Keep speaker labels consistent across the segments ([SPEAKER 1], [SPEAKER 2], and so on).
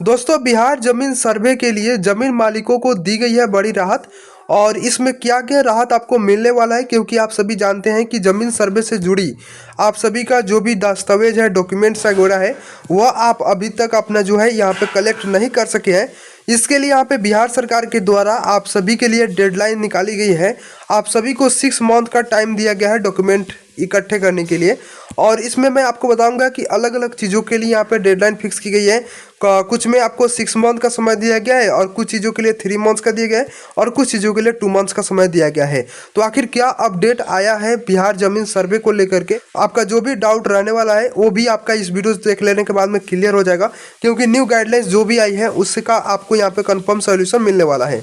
[SPEAKER 1] दोस्तों, बिहार जमीन सर्वे के लिए जमीन मालिकों को दी गई है बड़ी राहत। और इसमें क्या क्या राहत आपको मिलने वाला है, क्योंकि आप सभी जानते हैं कि जमीन सर्वे से जुड़ी आप सभी का जो भी दस्तावेज है, डॉक्यूमेंट्स वगैरह है, वह आप अभी तक अपना जो है यहाँ पे कलेक्ट नहीं कर सके हैं। इसके लिए यहाँ पे बिहार सरकार के द्वारा आप सभी के लिए डेडलाइन निकाली गई है। आप सभी को 6 मंथ का टाइम दिया गया है डॉक्यूमेंट इकट्ठे करने के लिए। और इसमें मैं आपको बताऊंगा कि अलग अलग चीज़ों के लिए यहाँ पे डेडलाइन फिक्स की गई है। कुछ में आपको 6 मंथ का समय दिया गया है, और कुछ चीज़ों के लिए 3 मंथ्स का दिया गया है, और कुछ चीज़ों के लिए 2 मंथ्स का समय दिया गया है। तो आखिर क्या अपडेट आया है बिहार जमीन सर्वे को लेकर के, आपका जो भी डाउट रहने वाला है वो भी आपका इस वीडियो देख लेने के बाद में क्लियर हो जाएगा। क्योंकि न्यू गाइडलाइंस जो भी आई है उसका आपको यहाँ पे कंफर्म सोल्यूशन मिलने वाला है।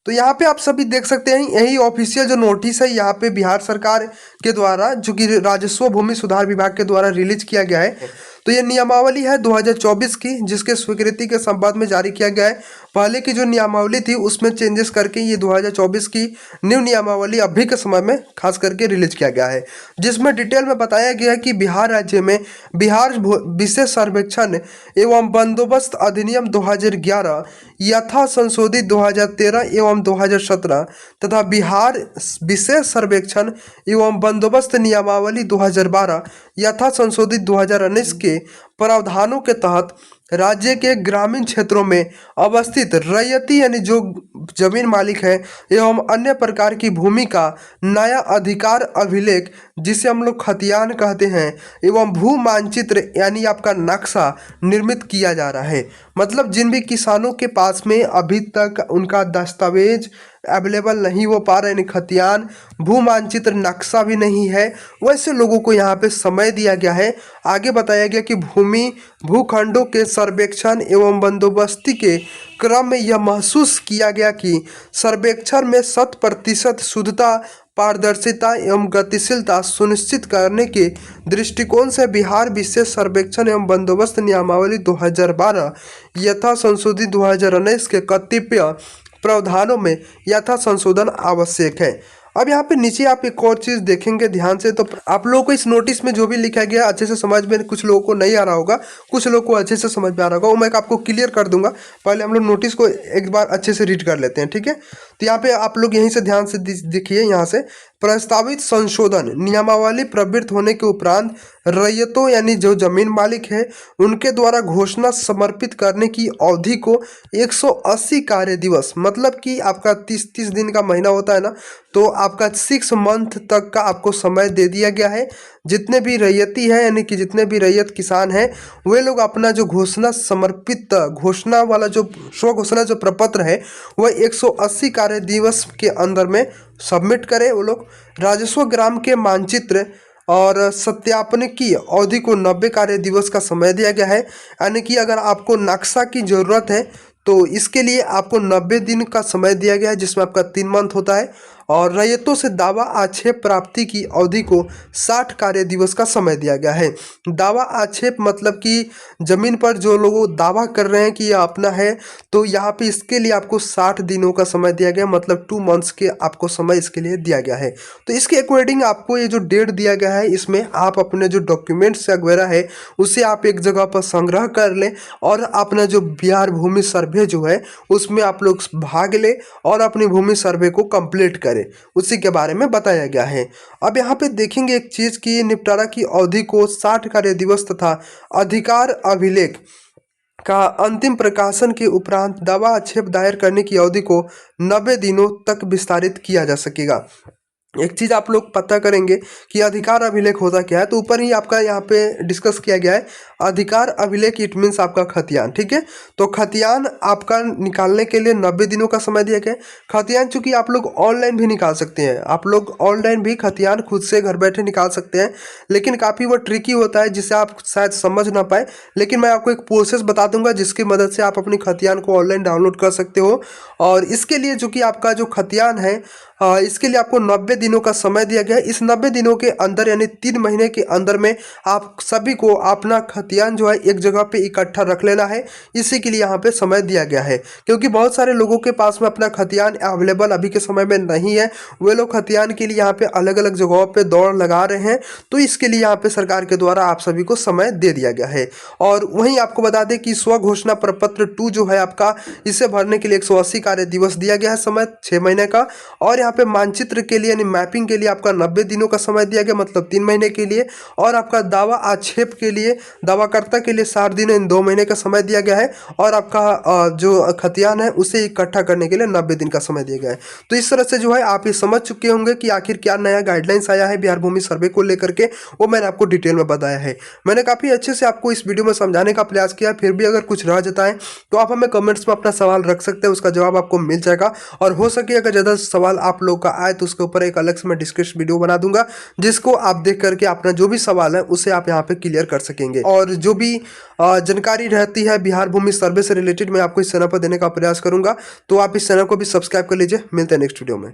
[SPEAKER 1] तो यहाँ पे आप सभी देख सकते हैं, यही ऑफिशियल जो नोटिस है यहाँ पे बिहार सरकार के द्वारा, जो कि राजस्व भूमि सुधार विभाग के द्वारा रिलीज किया गया है। तो ये नियमावली है 2024 की, जिसके स्वीकृति के संबंध में जारी किया गया है। पहले की जो नियमावली थी उसमें चेंजेस करके ये 2024 की न्यू नियमावली अभी के समय में खास करके रिलीज किया गया है, जिसमें डिटेल में बताया गया है कि बिहार राज्य में बिहार विशेष सर्वेक्षण एवं बंदोबस्त अधिनियम 2011 यथा संशोधित 2013 एवं 2017 तथा बिहार विशेष सर्वेक्षण एवं बंदोबस्त नियमावली 2012 यथा संशोधित 2019 के प्रावधानों के तहत राज्य के ग्रामीण क्षेत्रों में अवस्थित रैयती यानी जो जमीन मालिक है एवं अन्य प्रकार की भूमि का नया अधिकार अभिलेख, जिसे हम लोग खतियान कहते हैं, एवं भू मानचित्र यानी आपका नक्शा निर्मित किया जा रहा है। मतलब जिन भी किसानों के पास में अभी तक उनका दस्तावेज अवेलेबल नहीं हो पा रहे, यानी खतियान, भू मानचित्र, नक्शा भी नहीं है, वैसे लोगों को यहाँ पे समय दिया गया है। आगे बताया गया कि भूमि भूखंडों के सर्वेक्षण एवं बंदोबस्ती के क्रम में यह महसूस किया गया कि सर्वेक्षण में 100% शुद्धता, पारदर्शिता एवं गतिशीलता सुनिश्चित करने के दृष्टिकोण से बिहार विशेष सर्वेक्षण एवं बंदोबस्त नियमावली 2012 यथा संशोधित 2019 के कतिपय प्रावधानों में यथा संशोधन आवश्यक है। अब यहाँ पे नीचे आप एक और चीज़ देखेंगे ध्यान से, तो आप लोगों को इस नोटिस में जो भी लिखा गया अच्छे से समझ में, कुछ लोगों को नहीं आ रहा होगा, कुछ लोगों को अच्छे से समझ में आ रहा होगा, वो मैं आपको क्लियर कर दूंगा। पहले हम लोग नोटिस को एक बार अच्छे से रीड कर लेते हैं, ठीक है। तो यहाँ पे आप लोग यहीं से ध्यान से देखिए, यहाँ से प्रस्तावित संशोधन नियमावली प्रवृत्त होने के उपरांत रैयतों यानी जो जमीन मालिक है उनके द्वारा घोषणा समर्पित करने की अवधि को 180 कार्य दिवस, मतलब कि आपका 30 दिन का महीना होता है ना, तो आपका 6 मंथ तक का आपको समय दे दिया गया है। जितने भी रैयती है यानी कि जितने भी रैयत किसान हैं वे लोग अपना जो घोषणा समर्पित घोषणा वाला जो स्व घोषणा जो प्रपत्र है वह 180 कार्य दिवस के अंदर में सबमिट करें। वो लोग राजस्व ग्राम के मानचित्र और सत्यापन की अवधि को 90 कार्य दिवस का समय दिया गया है। यानी कि अगर आपको नक्शा की ज़रूरत है तो इसके लिए आपको 90 दिन का समय दिया गया है, जिसमें आपका 3 मंथ होता है। और रैयतों से दावा आक्षेप प्राप्ति की अवधि को 60 कार्य दिवस का समय दिया गया है। दावा आक्षेप मतलब कि ज़मीन पर जो लोग दावा कर रहे हैं कि यह अपना है, तो यहाँ पे इसके लिए आपको 60 दिनों का समय दिया गया, मतलब 2 मंथ्स के आपको समय इसके लिए दिया गया है। तो इसके अकॉर्डिंग आपको ये जो डेट दिया गया है, इसमें आप अपने जो डॉक्यूमेंट्स वगैरह है उसे आप एक जगह पर संग्रह कर लें, और अपना जो बिहार भूमि सर्वे जो है उसमें आप लोग भाग लें और अपनी भूमि सर्वे को कंप्लीट करें। उसी के बारे में बताया गया है। अब यहाँ पे देखेंगे एक चीज़ की निपटारा की अवधि को 60 कार्य दिवस तथा अधिकार अभिलेख का अंतिम प्रकाशन के उपरांत दावा आक्षेप दायर करने की अवधि को 90 दिनों तक विस्तारित किया जा सकेगा। एक चीज़ आप लोग पता करेंगे कि अधिकार अभिलेख होता क्या है, तो ऊपर ही आपका यहाँ पे डिस्कस किया गया है अधिकार अभिलेख, इट मीन्स आपका खतियान, ठीक है। तो खतियान आपका निकालने के लिए 90 दिनों का समय दिया गया है। खतियान चूँकि आप लोग ऑनलाइन भी निकाल सकते हैं, आप लोग ऑनलाइन भी खतियान खुद से घर बैठे निकाल सकते हैं, लेकिन काफ़ी वो ट्रिकी होता है जिसे आप शायद समझ ना पाए। लेकिन मैं आपको एक प्रोसेस बता दूंगा जिसकी मदद से आप अपनी खतियान को ऑनलाइन डाउनलोड कर सकते हो। और इसके लिए जो कि आपका जो खतियान है इसके लिए आपको 90 दिनों का समय दिया गया है। इस 90 दिनों के अंदर यानी 3 महीने के अंदर में आप सभी को अपना खतियान जो है एक जगह पे इकट्ठा रख लेना है। इसी के लिए यहाँ पे समय दिया गया है, क्योंकि बहुत सारे लोगों के पास में अपना खतियान अवेलेबल अभी के समय में नहीं है। वे लोग खतियान के लिए यहाँ पे अलग अलग जगहों पे दौड़ लगा रहे हैं, तो इसके लिए यहाँ पे सरकार के द्वारा आप सभी को समय दे दिया गया है। और वहीं आपको बता दें कि स्व घोषणा प्रपत्र 2 जो है आपका, इसे भरने के लिए 180 कार्य दिवस दिया गया है, समय 6 महीने का। और यहाँ पे मानचित्र के लिए यानी मैपिंग के लिए आपका 90 दिनों का समय दिया गया, मतलब 3 महीने के लिए। और आपका दावा आक्षेप के लिए दावाकर्ता के लिए 60 दिन इन 2 महीने का समय दिया गया है। और आपका जो खतियान है उसे इकट्ठा करने के लिए 90 दिन का समय दिया गया है। तो इस तरह से जो है आप ये समझ चुके होंगे कि आखिर क्या नया गाइडलाइंस आया है बिहार भूमि सर्वे को लेकर के, वो मैंने आपको डिटेल में बताया है। मैंने काफ़ी अच्छे से आपको इस वीडियो में समझाने का प्रयास किया, फिर भी अगर कुछ रह जाता है तो आप हमें कमेंट्स में अपना सवाल रख सकते हैं, उसका जवाब आपको मिल जाएगा। और हो सके अगर ज़्यादा सवाल आप लोग का आए तो उसके ऊपर एक अलग से मैं डिस्कस वीडियो बना दूंगा, जिसको आप देख करके अपना जो भी सवाल है उसे आप यहाँ पे क्लियर कर सकेंगे। और जो भी जानकारी रहती है बिहार भूमि सर्वे से रिलेटेड, मैं आपको इस चैनल पर देने का प्रयास करूंगा। तो आप इस चैनल को भी सब्सक्राइब कर लीजिए। मिलते हैं नेक्स्ट वीडियो में।